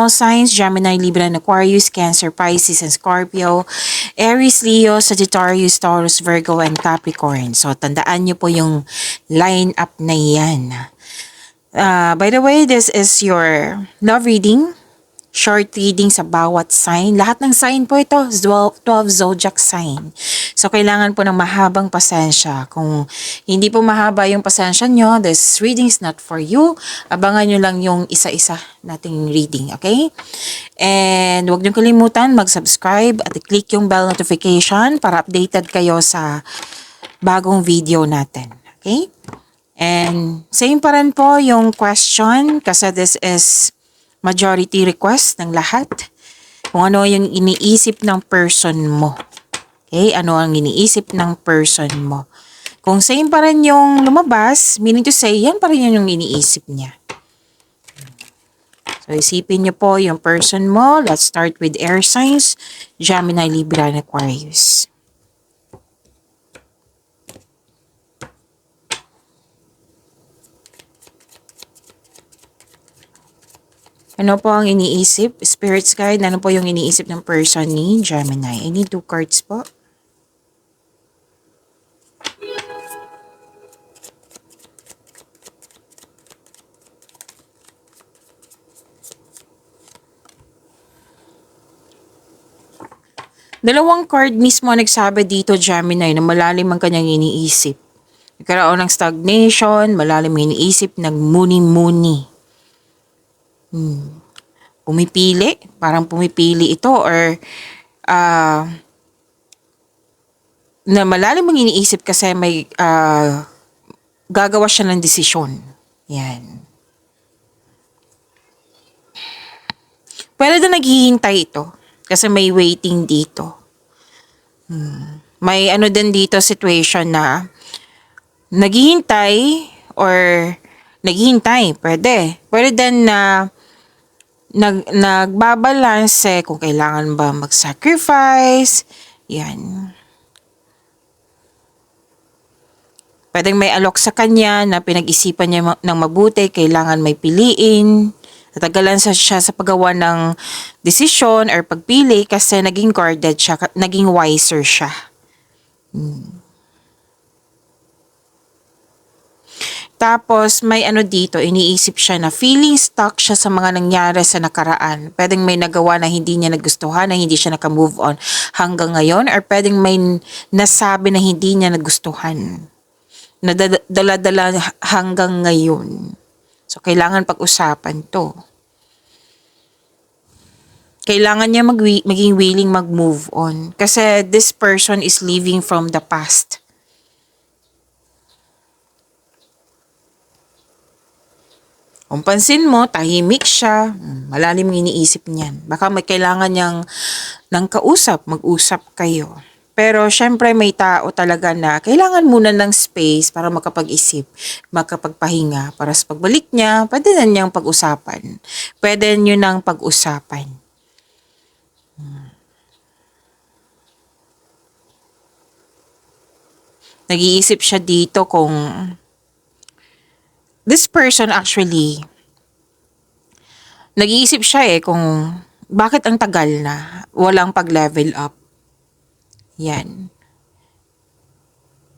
zodiacal signs, Gemini, Libra, and Aquarius, Cancer, Pisces, and Scorpio, Aries, Leo, Sagittarius, Taurus, Virgo, and Capricorn. So, tandaan nyo po yung line up na yan. By the way, this is your love reading. Short reading sa bawat sign. Lahat ng sign po ito, 12 zodiac sign. So, kailangan po ng mahabang pasensya. Kung hindi po mahaba yung pasensya nyo, this reading is not for you. Abangan nyo lang yung isa-isa nating reading, okay? And huwag nyo kalimutan mag-subscribe at i-click yung bell notification para updated kayo sa bagong video natin, okay? And same pa rin po yung question kasi this is majority request ng lahat. Kung ano yung iniisip ng person mo. Okay? Ano ang iniisip ng person mo. Kung same pa rin yung lumabas, meaning to say, yan pa rin yung iniisip niya. So, isipin niyo po yung person mo. Let's start with air signs, Gemini, Libra, and Aquarius. Ano po ang iniisip? Spirit's guide, ano po yung iniisip ng person ni Gemini? I need 2 cards po. Dalawang card mismo nagsabi dito, Gemini, na malalim ang kanyang iniisip. Nagkaroon ng stagnation, malalim ang iniisip, nagmuni-muni. Pumipili, parang pumipili ito or na malalim ang iniisip kasi may gagawa siya ng desisyon. Yan. Pwede na naghihintay ito kasi may waiting dito. May ano din dito situation na naghihintay or naghihintay, pwede. Pwede din na nagbabalanse kung kailangan ba mag-sacrifice. Yan. Pwedeng may alok sa kanya na pinag-isipan niya ng mabuti, kailangan may piliin. Natagalan siya sa paggawa ng desisyon or pagpili kasi naging guarded siya, naging wiser siya. Tapos, may ano dito, iniisip siya na feeling stuck siya sa mga nangyari sa nakaraan. Pwedeng may nagawa na hindi niya nagustuhan, na hindi siya naka-move on hanggang ngayon, or pwedeng may nasabi na hindi niya nagustuhan. Nadala-dala hanggang ngayon. So, kailangan pag-usapan to. Kailangan niya maging willing mag-move on. Kasi this person is living from the past. Kung pansin mo, tahimik siya, malalim ang iniisip niyan. Baka may kailangan niyang ng kausap, mag-usap kayo. Pero syempre may tao talaga na kailangan muna ng space para makapag-isip, makapagpahinga. Para sa pagbalik niya, pwede na niyang pag-usapan. Pwede niyo nang pag-usapan. Nag-iisip siya dito kung this person actually, nag-iisip siya kung bakit ang tagal na walang pag-level up. Yan.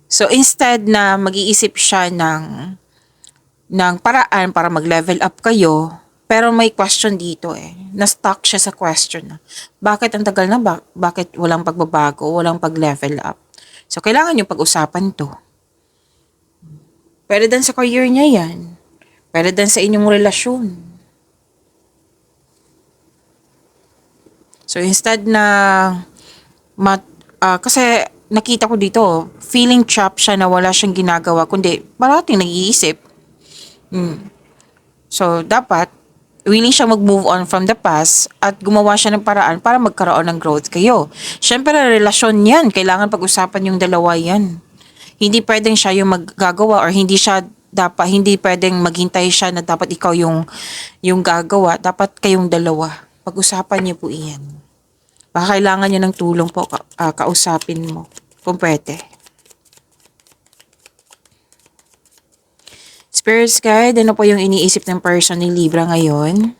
So instead na mag-iisip siya ng paraan para mag-level up kayo, pero may question dito na-stuck siya sa question na, bakit ang tagal na, bakit walang pagbabago, walang pag-level up. So kailangan yung pag-usapan to. Pwede din sa career niya yan. Pwede din sa inyong relasyon. So instead na kasi nakita ko dito, feeling trapped siya na wala siyang ginagawa, kundi parating nag-iisip. So dapat willing siya mag-move on from the past at gumawa siya ng paraan para magkaroon ng growth kayo. Siyempre, relasyon yan. Kailangan pag-usapan yung dalawa yan. Hindi pwedeng siya yung maggagawa or hindi pwedeng maghintay siya na dapat ikaw yung gagawa. Dapat kayong dalawa. Pag-usapan niyo po iyan. Baka kailangan niyo ng tulong po, kausapin mo. Kung pwede. Spirits guide, ano po yung iniisip ng person ni Libra ngayon?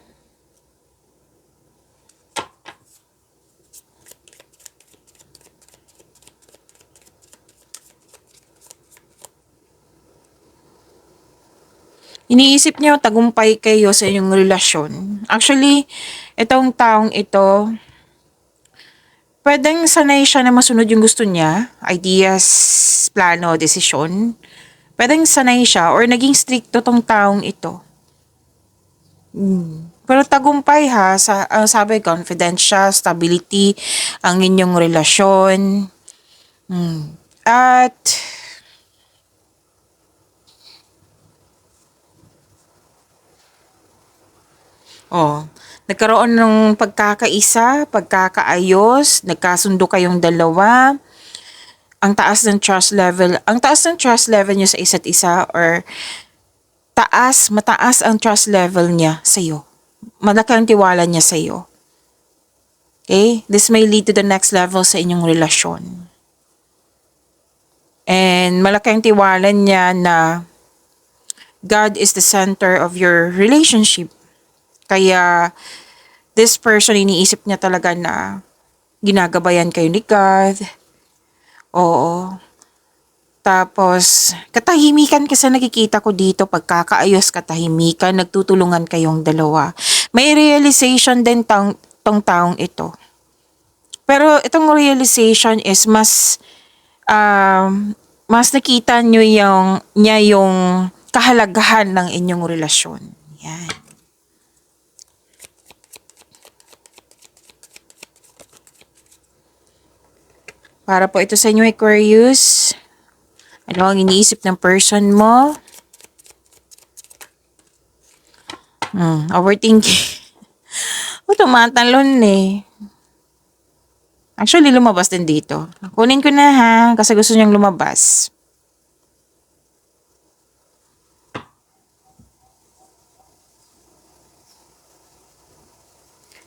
Iniisip niyo tagumpay kayo sa inyong relasyon. Actually, itong taong ito, pwedeng sanay siya na masunod yung gusto niya, ideas, plano, desisyon. Pwedeng sanay siya or naging stricto tong taong ito. Pero tagumpay ha, ang sabi, confident siya, stability, ang inyong relasyon. At, nagkaroon ng pagkakaisa, pagkakaayos, nagkasundo kayong dalawa. Ang taas ng trust level niyo sa isa't isa, or mataas ang trust level niya sa iyo. Malaki ang tiwala niya sa iyo. Okay? This may lead to the next level sa inyong relasyon. And malaki ang tiwala niya na God is the center of your relationship. Kaya this person, iniisip niya talaga na ginagabayan kayo ni God. Oo. Tapos, katahimikan kasi nakikita ko dito, pagkakaayos, katahimikan, nagtutulungan kayong dalawa. May realization din tong taong ito. Pero itong realization is mas nakita nyo yung kahalagahan ng inyong relasyon. Yan. Para po ito sa inyo, Aquarius. Ano ang iniisip ng person mo? Overthinking. Tumatalon eh. Actually, lumabas din dito. Kunin ko na ha, kasi gusto niyang lumabas.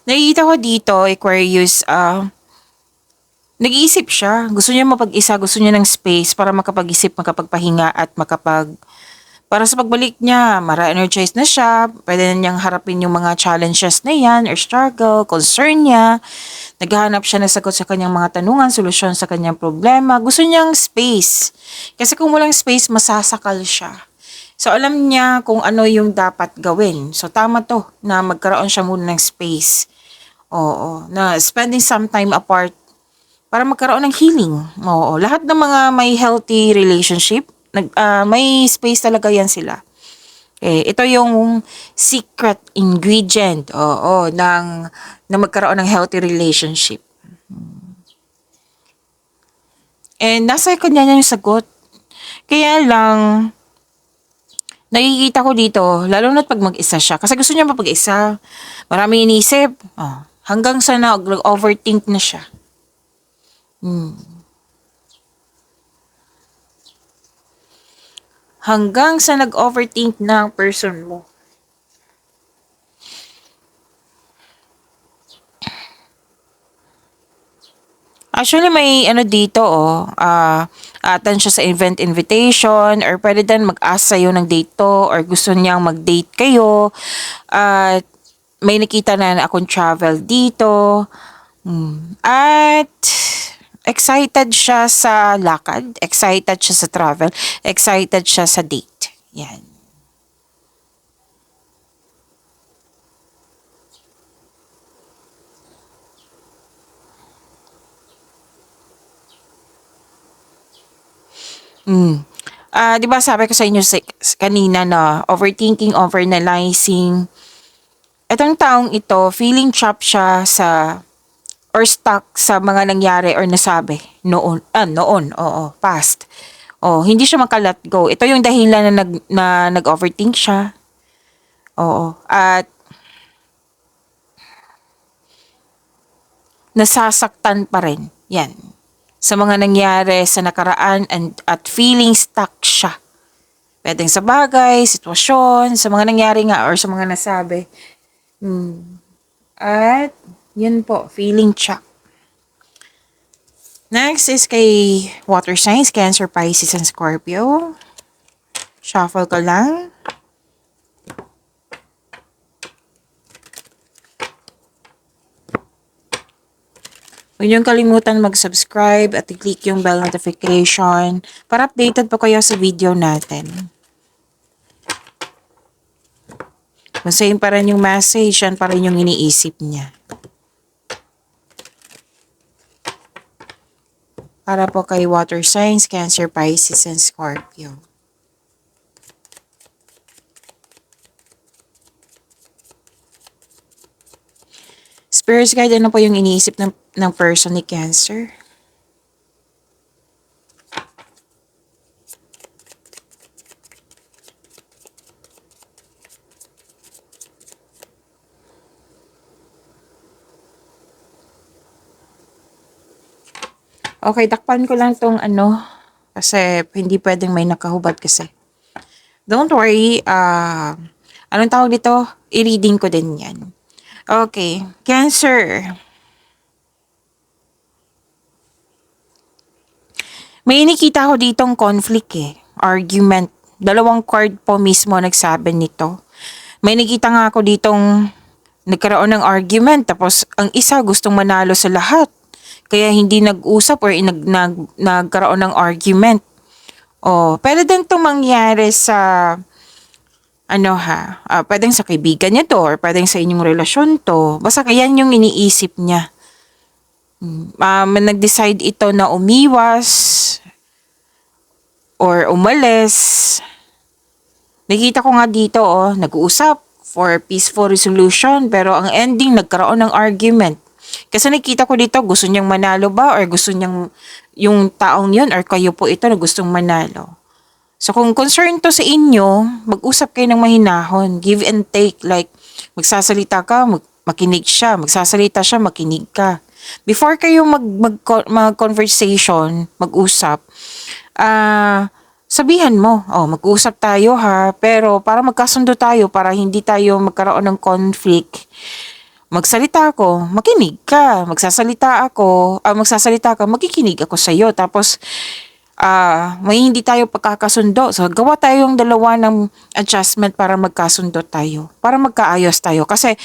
Nakikita ko dito, Aquarius, nag-iisip siya. Gusto niya mapag-isa, gusto niya ng space para makapag-isip, makapagpahinga at para sa pagbalik niya, mara-energized na siya, pwede na niyang harapin yung mga challenges na yan or struggle, concern niya. Naghahanap siya ng sagot sa kanyang mga tanungan, solusyon sa kanyang problema. Gusto niyang space. Kasi kung walang space, masasakal siya. So alam niya kung ano yung dapat gawin. So tama to na magkaroon siya muna ng space. Oo, na spending some time apart para magkaroon ng healing. Oo, lahat ng mga may healthy relationship, may space talaga yan sila. Ito yung secret ingredient, na magkaroon ng healthy relationship. And nasa kanya yung sagot. Kaya lang, nakikita ko dito, lalo na't pag mag-isa siya. Kasi gusto niya mapag-isa. Maraming iniisip. Hanggang sa overthink na siya. Hanggang sa nag-overthink na ang person mo. Actually, may dito, attend siya sa event invitation, or pwede din mag-ask sa'yo ng date to, or gusto niyang mag-date kayo. At may nakita na akong travel dito. At excited siya sa lakad, excited siya sa travel, excited siya sa date. Yan. Di ba sabi ko sa inyo kanina na overthinking, overanalyzing. Itong taong ito, feeling trapped siya or stuck sa mga nangyari or nasabi noon, past. Hindi siya maka-let go. Ito yung dahilan na nag-overthink siya. At nasasaktan pa rin. Yan. Sa mga nangyari sa nakaraan at feeling stuck siya. Pwedeng sa bagay, sitwasyon, sa mga nangyari nga or sa mga nasabi. At yun po, feeling stuck. Next is kay water signs, Cancer, Pisces, and Scorpio. Shuffle ko lang. Huwag niyong kalimutan mag-subscribe at i-click yung bell notification para updated po kayo sa video natin. Kung same pa rin yung message, yan pa rin yung iniisip niya. Para po kay water signs, Cancer, Pisces, and Scorpio. Spirit guide, ano po yung iniisip ng person ni Cancer? Okay, takpan ko lang tong ano, kasi hindi pwedeng may nakahubad kasi. Don't worry, anong tawag dito? I-reading ko din yan. Okay, Cancer. May nakita ko ditong conflict argument. Dalawang card po mismo nagsabi nito. May nakita nga ako ditong nagkaroon ng argument tapos ang isa gustong manalo sa lahat. Kaya hindi nag-usap or nagkaroon ng argument. Oh, pwede din itong mangyari sa pwedeng sa kaibigan niya to or pwedeng sa inyong relasyon to. Basta yan yung iniisip niya. Nag-decide ito na umiwas or umalis. Nakita ko nga dito, nag-uusap for peaceful resolution pero ang ending nagkaroon ng argument. Kasi nakita ko dito, gusto niyang manalo ba or gusto niyang yung taong yun or kayo po ito na gustong manalo. So kung concern to sa inyo, mag-usap kayo ng mahinahon, give and take, like magsasalita ka, makinig siya, magsasalita siya, makinig ka. Before kayo mag-conversation, mag-usap, sabihan mo, mag-usap tayo ha, pero para magkasundo tayo, para hindi tayo magkaroon ng conflict, magsalita ako, makinig ka. Magsasalita ka, makikinig ako sa iyo. Tapos, may hindi tayo pagkakasundo. So, gawa tayong dalawa ng adjustment para magkasundo tayo. Para magkaayos tayo. Kasi,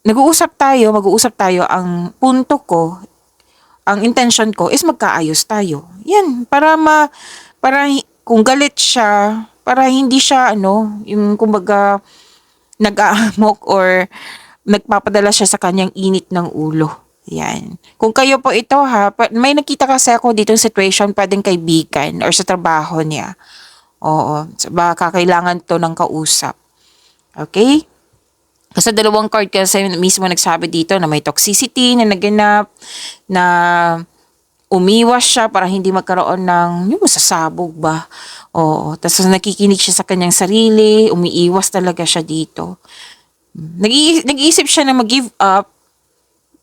mag-uusap tayo. Ang punto ko, ang intention ko is magkaayos tayo. Yan, para kung galit siya, para hindi siya, yung kumbaga, nag-aamok or nagpapadala siya sa kanyang init ng ulo. Yan. Kung kayo po ito may nakita kasi ako dito situation pwedeng kaibigan or sa trabaho niya. Oo. So, baka kailangan to ng kausap. Okay? Kasi dalawang card kasi mismo nagsabi dito na may toxicity na naganap, na umiwas siya para hindi magkaroon ng yung masasabog ba. Oo. Tapos nakikinig siya sa kanyang sarili, umiiwas talaga siya dito. Nag-iisip siya na mag-give up.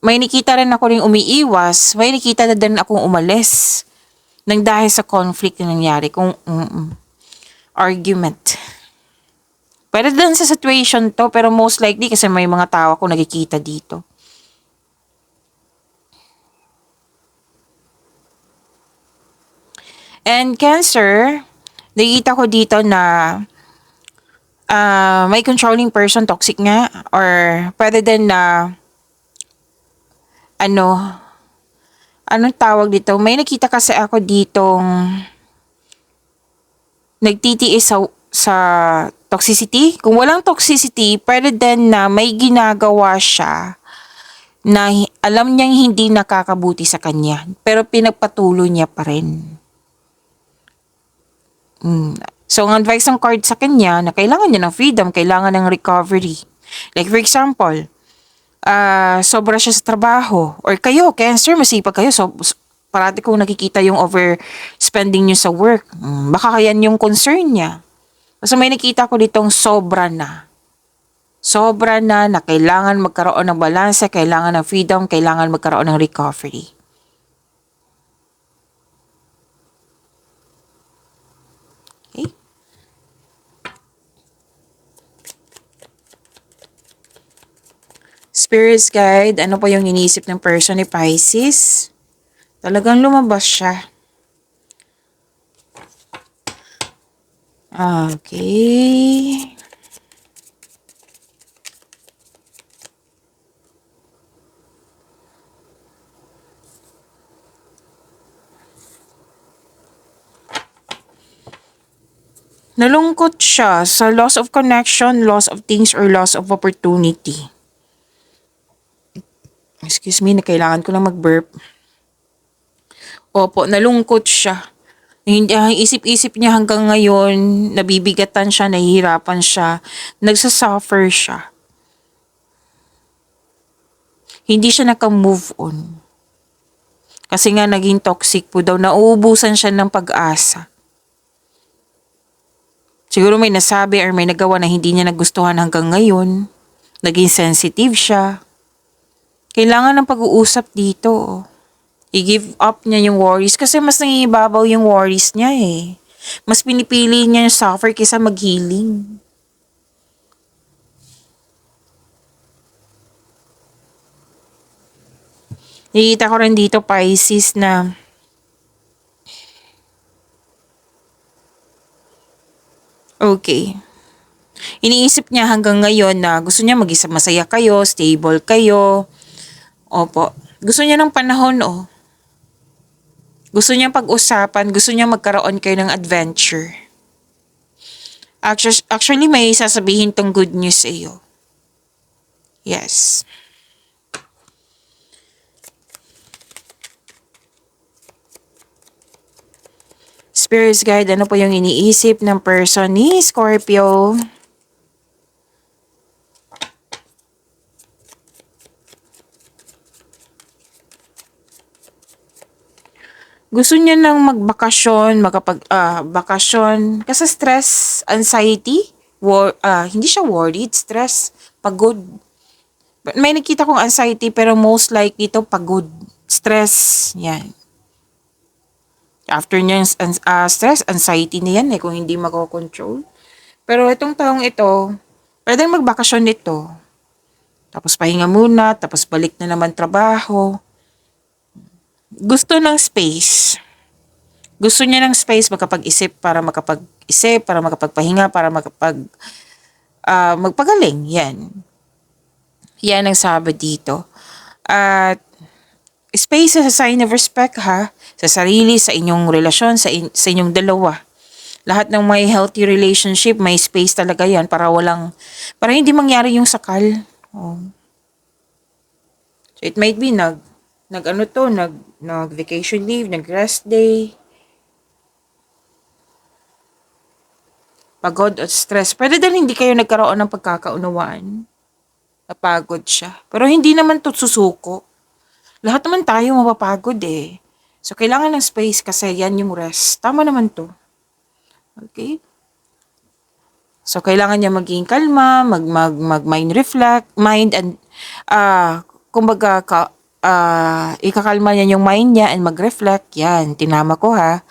May nakita rin ako rin umiiwas. May nakita na din akong umalis. Nang dahil sa conflict na nangyari. Argument. Pwede din sa situation to, pero most likely kasi may mga tao ako nakikita dito. And Cancer, nakikita ko dito na may controlling person, toxic nga, or pwede din na anong tawag dito? May nakita kasi ako ditong nagtitiis sa toxicity. Kung walang toxicity, pwede din na may ginagawa siya na alam niyang hindi nakakabuti sa kanya, pero pinagpatuloy niya pa rin. So, ang advice ng card sa kanya na kailangan niya ng freedom, kailangan ng recovery. Like for example, sobra siya sa trabaho. Or kayo, Cancer, masipag kayo. So, parati kong nakikita yung overspending niyo sa work. Baka yan yung concern niya. Kasi may nakita ko ditong sobra na. Sobra na kailangan magkaroon ng balanse, kailangan ng freedom, kailangan magkaroon ng recovery. Okay? Spirit's guide, ano po yung iniisip ng person ni Pisces? Talagang lumabas siya. Okay. Nalungkot siya sa loss of connection, loss of things, or loss of opportunity. Excuse me, na kailangan ko lang mag-burp. Opo, nalungkot siya. Hindi, ang isip-isip niya hanggang ngayon, nabibigatan siya, nahihirapan siya, nagsasuffer siya. Hindi siya naka-move on. Kasi nga naging toxic po daw, nauubusan siya ng pag-asa. Siguro may nasabi or may nagawa na hindi niya nagustuhan hanggang ngayon. Naging sensitive siya. Kailangan ng pag-uusap dito. I-give up niya yung worries kasi mas nangibabaw yung worries niya eh. Mas pinipili niya yung suffer kaysa mag-healing. Nakikita ko rin dito, Pisces, na okay. Iniisip niya hanggang ngayon na gusto niya mag-isa masaya kayo, stable kayo. Opo. Gusto niya ng panahon, oh. Gusto niya pag-usapan, gusto niya magkaroon kayo ng adventure. Actually, may sasabihin tong good news sa iyo. Yes. Spirits guide, ano po yung iniisip ng person ni Scorpio? Gusto niya nang magbakasyon, bakasyon. Kasi stress, anxiety, hindi siya worried, stress, pagod. May nakita kong anxiety pero most likely ito pagod, stress, yan. After niya stress, anxiety na yan kung hindi makokontrol. Pero itong taong ito, pwedeng magbakasyon nito. Tapos pahinga muna, tapos balik na naman trabaho. Gusto ng space. Gusto niya ng space makapag-isip, para makapagpahinga, para magpagaling. Yan. Yan ang sabi dito. At space is a sign of respect ha. Sa sarili, sa inyong relasyon, sa inyong dalawa. Lahat ng may healthy relationship, may space talaga yan para hindi mangyari yung sakal. Oh. So it might be nag vacation leave, nag rest day, pagod at stress. Pwede din hindi kayo nagkaroon ng pagkakaunawaan. Napagod siya. Pero hindi naman to susuko. Lahat naman tayo mapapagod eh. So, kailangan ng space kasi yan yung rest. Tama naman to. Okay? So, kailangan niya maging kalma, mind reflect, mind and, kumbaga, ikakalma niya yung mind niya and mag-reflect. Yan, tinama ko ha.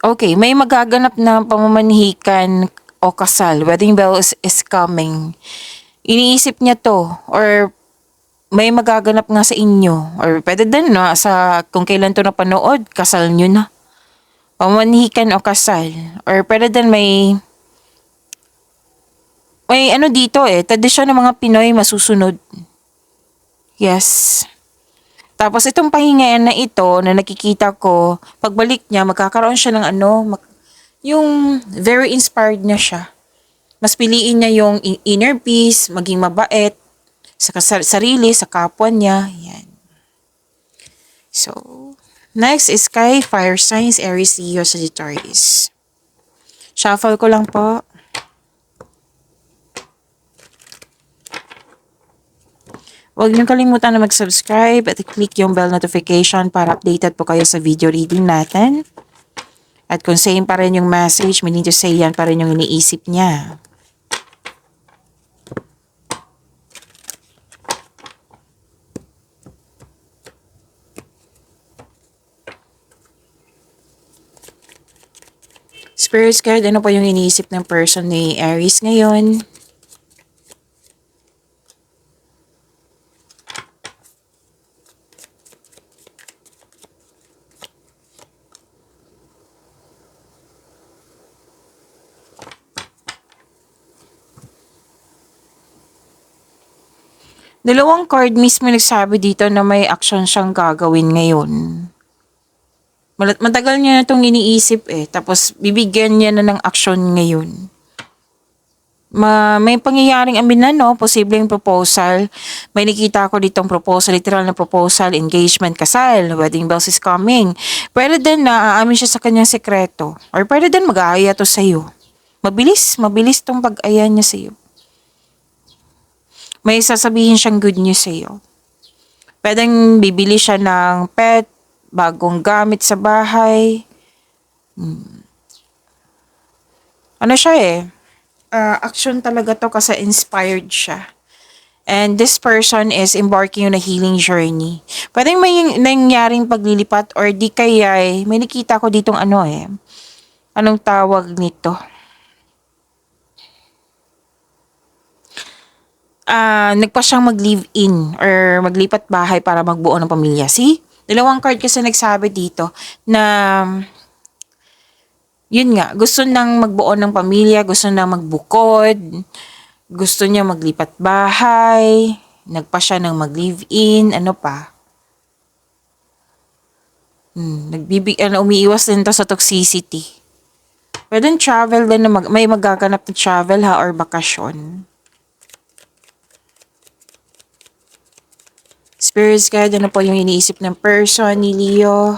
Okay, may magaganap na pamamanhikan o kasal. Wedding bells is coming. Iniisip niya to or may magaganap nga sa inyo or pwede din no, kung kailan to napanood, kasal nyo na. Pamamanhikan o kasal. Or pwede din may ano dito tradisyon ng mga Pinoy masusunod. Yes. Tapos itong pahingayan na ito na nakikita ko, pagbalik niya, magkakaroon siya ng yung very inspired na siya. Mas piliin niya yung inner peace, maging mabait, sa sarili, sa kapwa niya. Yan. So, next is Sky, Fire Signs, Aries, Leo, Sagittarius. Shuffle ko lang po. Huwag niyong kalimutan na mag-subscribe at i-click yung bell notification para updated po kayo sa video reading natin. At kung same pa rin yung message, meaning to say yan pa rin yung iniisip niya. Spirit guide, ano po yung iniisip ng person ni Aries ngayon? Dalawang card mismo nagsabi dito na may action siyang gagawin ngayon. Matagal niya na itong iniisip eh. Tapos bibigyan niya na ng action ngayon. May pangyayaring aminan, no? Posibleng proposal. May nakita ko ditong proposal, literal na proposal, engagement, kasal, wedding bells is coming. Pwede din na aamin siya sa kanyang sekreto. Or pwede din mag-aaya to sa'yo. Mabilis tong pag-aya niya sa'yo. May sasabihin siyang good news sa'yo. Pwedeng bibili siya ng pet, bagong gamit sa bahay. Ano siya eh? Action talaga to kasi inspired siya. And this person is embarking on a healing journey. Pwedeng may nangyaring paglilipat or di kaya may nakita ko ditong ano eh. Anong tawag nito? Nagpa siyang mag-live-in or maglipat bahay para magbuo ng pamilya. See? Dalawang card kasi nagsabi dito na yun nga, gusto nang magbuo ng pamilya, gusto nang magbukod, gusto niya maglipat bahay, nagpa siya ng mag-live-in, ano pa. Umiiwas din to sa toxicity. Pwedeng travel din na may magaganap na travel ha or bakasyon. Spirits guide, ano po yung iniisip ng person ni Leo?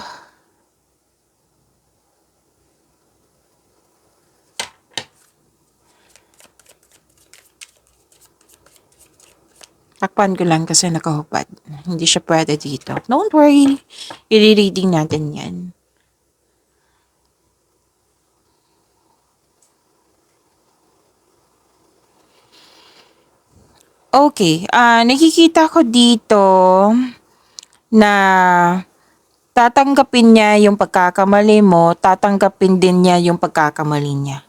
Takpan ko lang kasi nakahupad. Hindi siya pwede dito. Don't worry. I-reading natin yan. Okay. Nakikita ko dito na tatanggapin niya yung pagkakamali mo, tatanggapin din niya yung pagkakamali niya.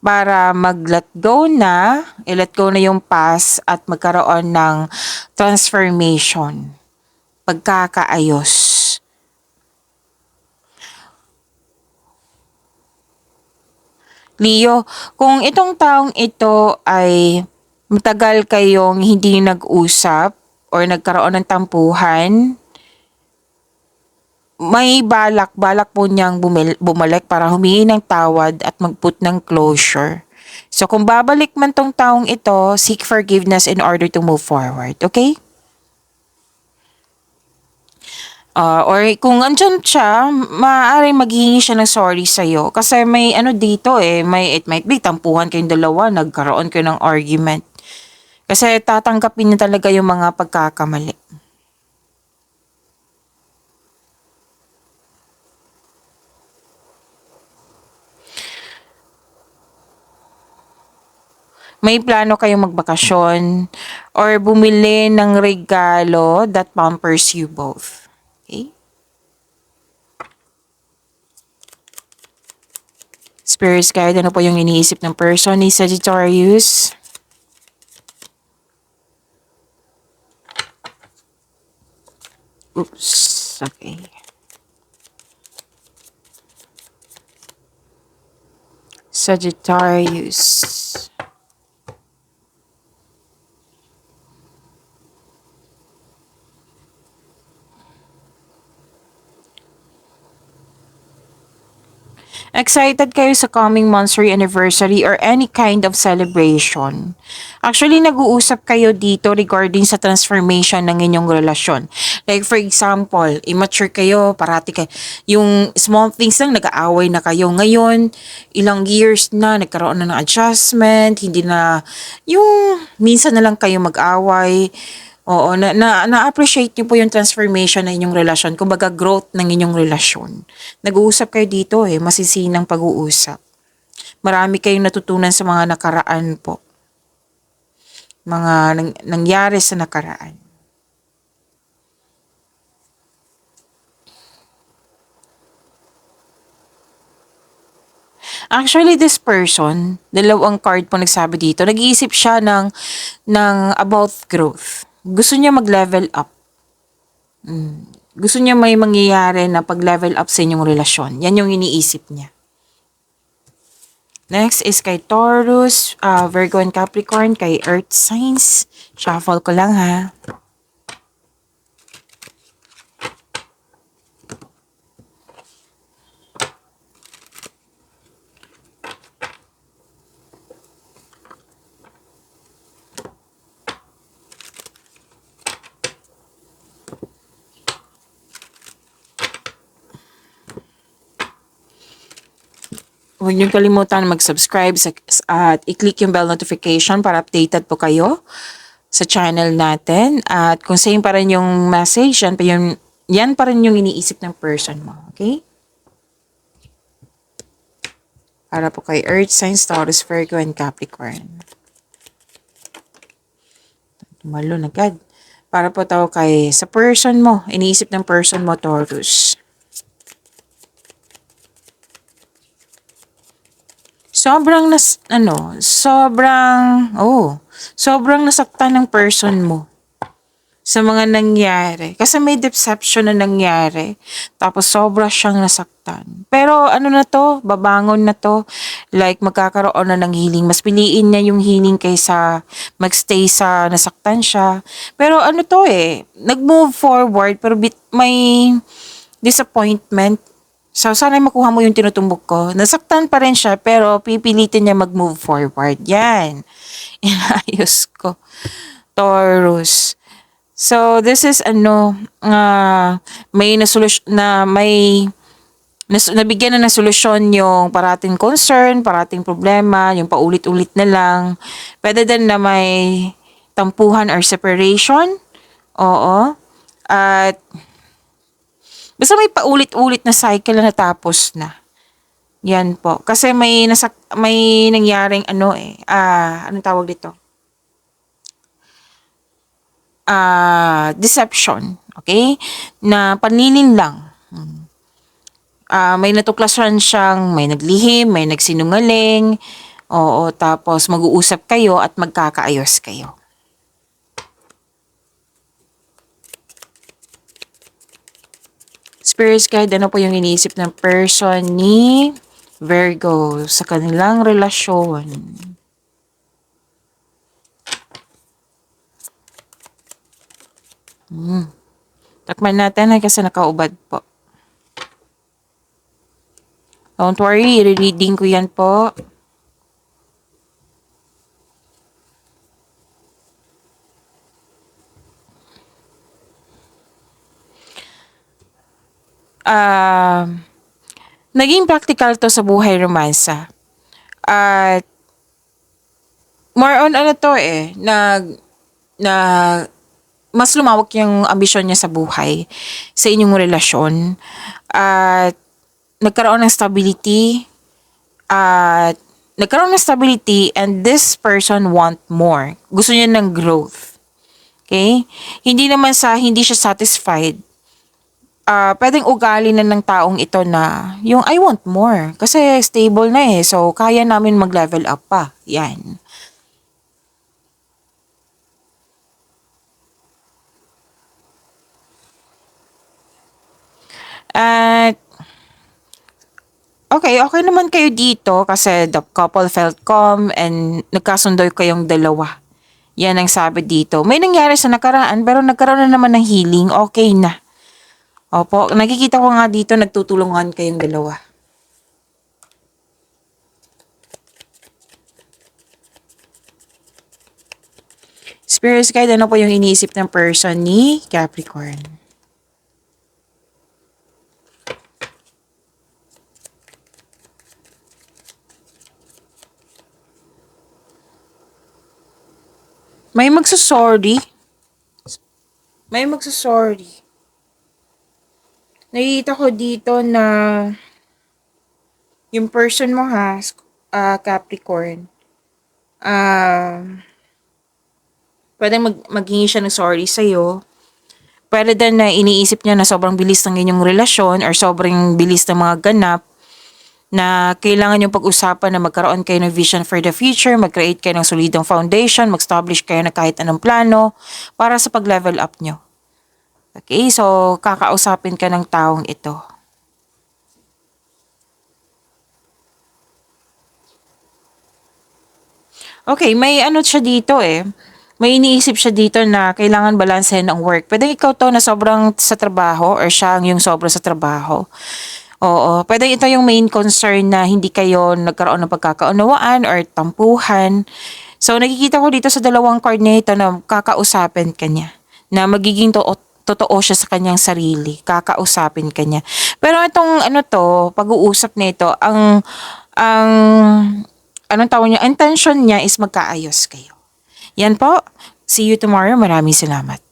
Para mag-let go na, i-let go na yung past at magkaroon ng transformation, pagkakaayos. Leo, kung itong taong ito ay matagal kayong hindi nag-usap or nagkaroon ng tampuhan, may balak po niyang bumalik para humingi ng tawad at mag-put ng closure. So kung babalik man tong taong ito, seek forgiveness in order to move forward, okay? Or kung andyan siya, maaaring maghihingi siya ng sorry sa'yo. Kasi may ano dito eh, it might be tampuhan kayong dalawa, nagkaroon kayo ng argument. Kasi tatanggapin niya talaga yung mga pagkakamali. May plano kayong magbakasyon or bumili ng regalo that pampers you both. Okay? Spirits guide, ano po yung iniisip ng person ni Sagittarius? Oops. Okay. Sagittarius. Excited kayo sa coming monthsary anniversary or any kind of celebration. Actually, nag-uusap kayo dito regarding sa transformation ng inyong relasyon. Like for example, immature kayo, parati kayo. Yung small things lang, nag-aaway na kayo. Ngayon, ilang years na, nagkaroon na ng adjustment, hindi na, yung minsan na lang kayo mag-away. Oo, na-appreciate niyo po yung transformation ng inyong relasyon, kumbaga growth ng inyong relasyon. Nag-uusap kayo dito eh, masisinang pag-uusap. Marami kayong natutunan sa mga nakaraan po. Mga nangyari sa nakaraan. Actually, this person, dalawang card po nagsabi dito, nag-iisip siya ng about growth. Gusto niya mag-level up. Gusto niya may mangyayari na pag-level up sa inyong relasyon. Yan yung iniisip niya. Next is kay Taurus, Virgo and Capricorn, kay Earth signs. Shuffle ko lang ha. Huwag niyong kalimutan mag-subscribe at i-click yung bell notification para updated po kayo sa channel natin. At kung same pa rin yung message, yan pa rin yung iniisip ng person mo. Okay? Para po kay Earth signs, Taurus, Virgo, and Capricorn. Tumalon agad. Para po tao sa person mo, iniisip ng person mo, Taurus. Sobrang nasaktan ng person mo sa mga nangyari. Kasi may deception na nangyari. Tapos sobra siyang nasaktan. Pero ano na to, babangon na to. Like magkakaroon na ng healing. Mas piliin niya yung healing kaysa magstay sa nasaktan siya. Pero ano to nag-move forward pero may disappointment. So, sana makuha mo yung tinutumbok ko. Nasaktan pa rin siya, pero pipilitin niya mag-move forward. Yan. Inayos ko. Taurus. So, this is nabigyan na ng solusyon yung parating concern, parating problema, yung paulit-ulit na lang. Pwede din na may tampuhan or separation. Oo. At basta may paulit-ulit na cycle na natapos na. Yan po. Kasi may nangyaring anong tawag dito? Deception. Okay? Na panlilin lang. May natuklasan siyang, may naglihim, may nagsinungaling. Oo, tapos mag-uusap kayo at magkakaayos kayo. Spirit guide, ano po yung iniisip ng person ni Virgo sa kanilang relasyon? Takman natin kasi nakaubad po. Don't worry, i-reading ko yan po. Naging practical to sa buhay romansa. At more on mas lumawak yung ambisyon niya sa buhay, sa inyong relasyon. At nagkaroon ng stability. And this person want more. Gusto niya ng growth. Okay? Hindi siya satisfied. Pwedeng ugali na ng taong ito na yung I want more. Kasi stable na So, kaya namin mag-level up pa. Yan. At okay naman kayo dito kasi the couple felt calm and nagkasundo kayong dalawa. Yan ang sabi dito. May nangyari sa nakaraan pero nagkaroon na naman ng healing. Okay na. Opo, nakikita ko nga dito nagtutulungan kayong dalawa. Spirit guide, ano po yung iniisip ng person ni Capricorn? May magsasorry. Nakikita ko dito na yung person mo Capricorn, pwede maghingi siya ng sorry sa'yo. Pwede din na iniisip niya na sobrang bilis ng inyong relasyon or sobrang bilis ng mga ganap na kailangan yung pag-usapan na magkaroon kayo ng vision for the future, mag-create kayo ng solidong foundation, mag-establish kayo na kahit anong plano para sa pag-level up nyo. Okay, so kakausapin ka ng taong ito. Okay, may ano siya dito eh. May iniisip siya dito na kailangan balansehin ang work. Pwede ikaw to na sobrang sa trabaho or siya ang yung sobra sa trabaho. Oo, pwede ito yung main concern na hindi kayo nagkaroon ng pagkakaunawaan or tampuhan. So nakikita ko dito sa dalawang card na ito na kakausapin ka niya. Na magiging totoo siya sa kanyang sarili. Kakausapin ka niya. Pero itong ano to, pag-uusap nito, ang anong tawag niya, intention niya is magkaayos kayo. Yan po. See you tomorrow. Maraming salamat.